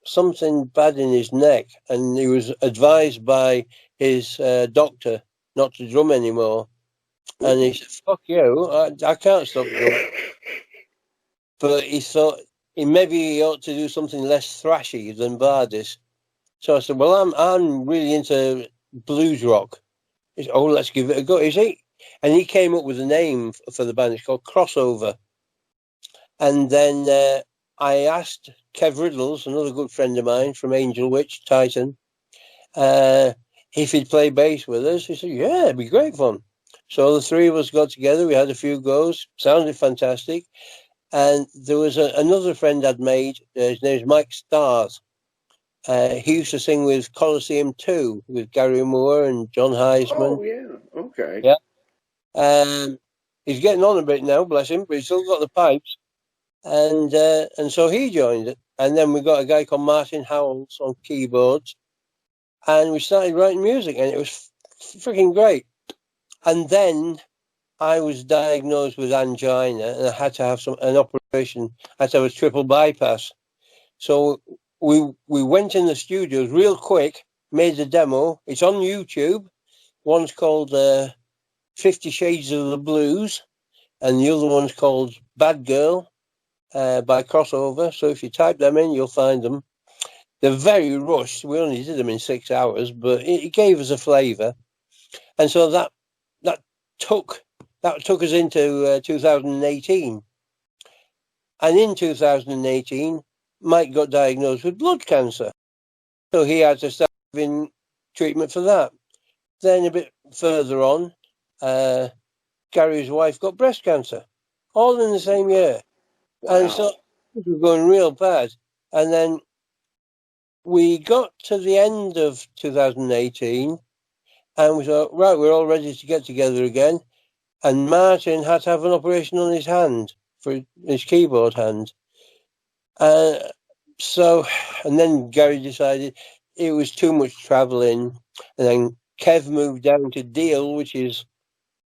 something bad in his neck, and he was advised by his doctor not to drum anymore. And he said, "Fuck you! I can't stop drumming." But he thought maybe he ought to do something less thrashy than Vardis. So I said, "Well, I'm really into blues rock." He said, "Oh, let's give it a go." Is he? And he came up with a name for the band. It's called Crossover. And then I asked Kev Riddles, another good friend of mine from Angel Witch, Titan, if he'd play bass with us. He said, "Yeah, it'd be great fun." So the three of us got together. We had a few goes. Sounded fantastic. And there was another friend I'd made. His name's Mike Stars. He used to sing with Colosseum 2 with Gary Moore and John Heisman. Oh, yeah. Okay. Yeah. He's getting on a bit now, bless him, but he's still got the pipes. And so he joined it. And then we got a guy called Martin Howells on keyboards. And we started writing music, and it was freaking great. And then I was diagnosed with angina, and I had to have an operation. I had to have a triple bypass. So we went in the studios real quick, made the demo. It's on YouTube. One's called 50 Shades of the Blues, and the other one's called Bad Girl by Crossover. So if you type them in, you'll find them. They're very rushed. We only did them in 6 hours, but it gave us a flavour. And so that took us into 2018. And in 2018, Mike got diagnosed with blood cancer. So he had to start having treatment for that. Then a bit further on, Gary's wife got breast cancer. All in the same year. Wow. And so it was going real bad. And then we got to the end of 2018 and we thought, right, we're all ready to get together again. And Martin had to have an operation on his hand, for his keyboard hand. And then Gary decided it was too much travelling. And then Kev moved down to Deal, which is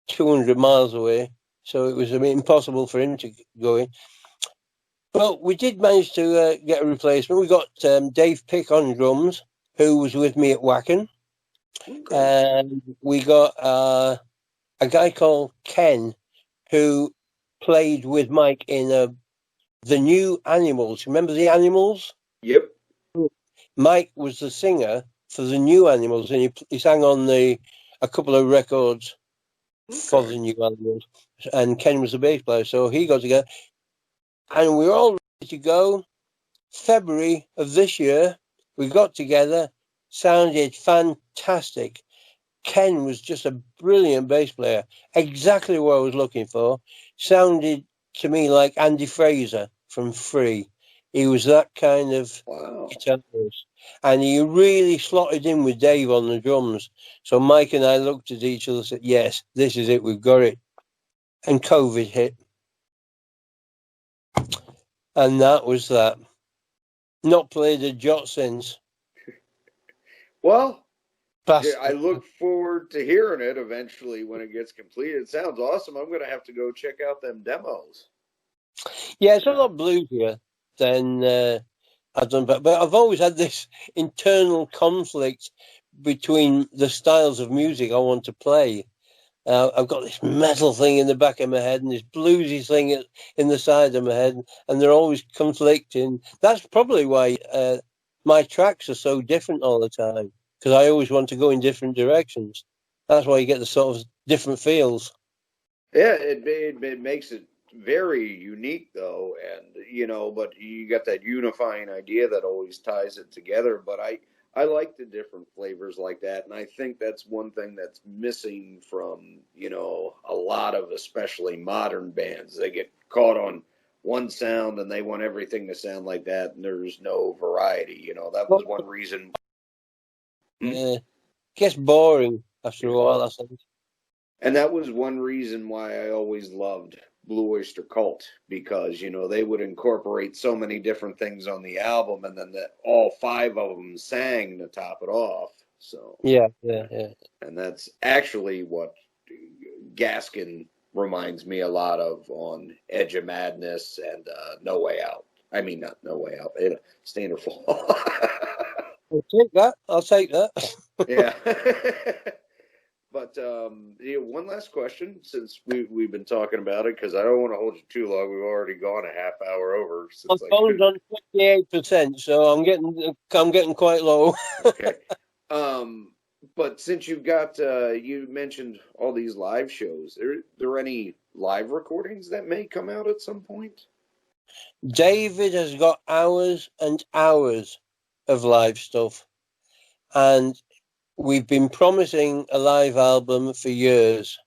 200 miles away. So it was impossible for him to go in. But we did manage to get a replacement. We got Dave Pick on drums, who was with me at Wacken. Okay. And we got a guy called Ken, who played with Mike in the New Animals. Remember the Animals? Yep. Mike was the singer for the New Animals, and he sang on a couple of records for the New Animals. And Ken was the bass player, so he got together. And we were all ready to go. February of this year, we got together, sounded fantastic. Ken was just a brilliant bass player, exactly what I was looking for. Sounded to me like Andy Fraser from Free. He was that kind of guitarist. And he really slotted in with Dave on the drums. So Mike and I looked at each other and said, yes, this is it, we've got it. And COVID hit. And that was that. Not played a jot since. Well, Bastard. I look forward to hearing it eventually when it gets completed. It sounds awesome. I'm going to have to go check out them demos. Yeah, it's a lot bluesier than I've done, but I've always had this internal conflict between the styles of music I want to play. I've got this metal thing in the back of my head and this bluesy thing in the side of my head, and they're always conflicting. That's probably why my tracks are so different all the time, because I always want to go in different directions. That's why you get the sort of different feels. Yeah, it makes it very unique though, and but you got that unifying idea that always ties it together. But I like the different flavors like that, and I think that's one thing that's missing from a lot of especially modern bands. They get caught on one sound and they want everything to sound like that, and there's no variety. That was one reason. Gets boring after a while, I think. And that was one reason why I always loved Blue Oyster Cult, because they would incorporate so many different things on the album, and then all 5 of them sang to top it off. So yeah. And that's actually what Gaskin reminds me a lot of on Edge of Madness and No Way Out. I mean, not No Way Out, Stand or Fall. I'll take that. Yeah. But one last question, since we've been talking about it, because I don't want to hold you too long. We've already gone a half hour over. My phone's on 58%, so I'm getting quite low. Okay. But since you've got, you mentioned all these live shows, are there any live recordings that may come out at some point? David has got hours and hours of live stuff, and we've been promising a live album for years,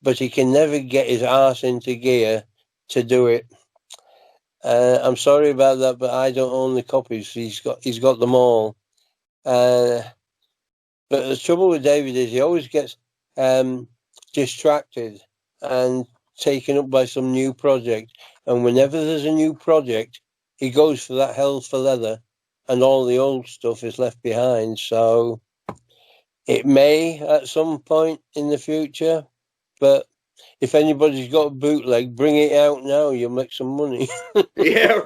but he can never get his arse into gear to do it. I'm sorry about that, but I don't own the copies. He's got them all. But the trouble with David is he always gets distracted and taken up by some new project. And whenever there's a new project, he goes for that hell for leather, and all the old stuff is left behind. So it may at some point in the future, but if anybody's got a bootleg, bring it out now. You'll make some money. Yeah.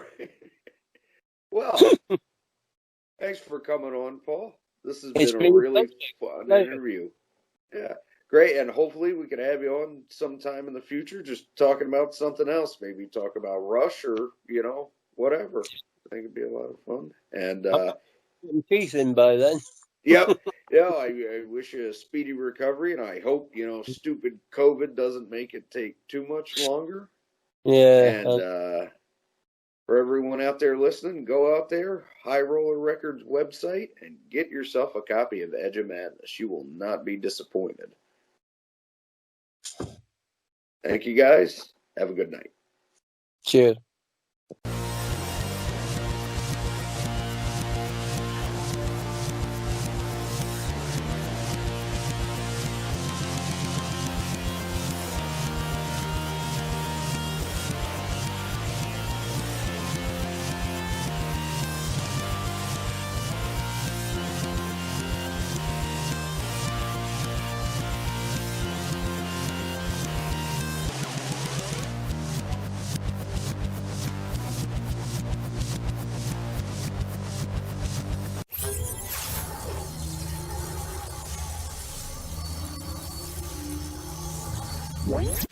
Well, thanks for coming on, Paul. This has been a really fun interview. Yeah, great. And hopefully we can have you on sometime in the future, just talking about something else. Maybe talk about Rush or, whatever. I think it'd be a lot of fun. And teeth in by then. Yep. Yeah, I wish you a speedy recovery, and I hope, stupid COVID doesn't make it take too much longer. Yeah. And for everyone out there listening, go out there, High Roller Records website, and get yourself a copy of Edge of Madness. You will not be disappointed. Thank you, guys. Have a good night. Cheers. What?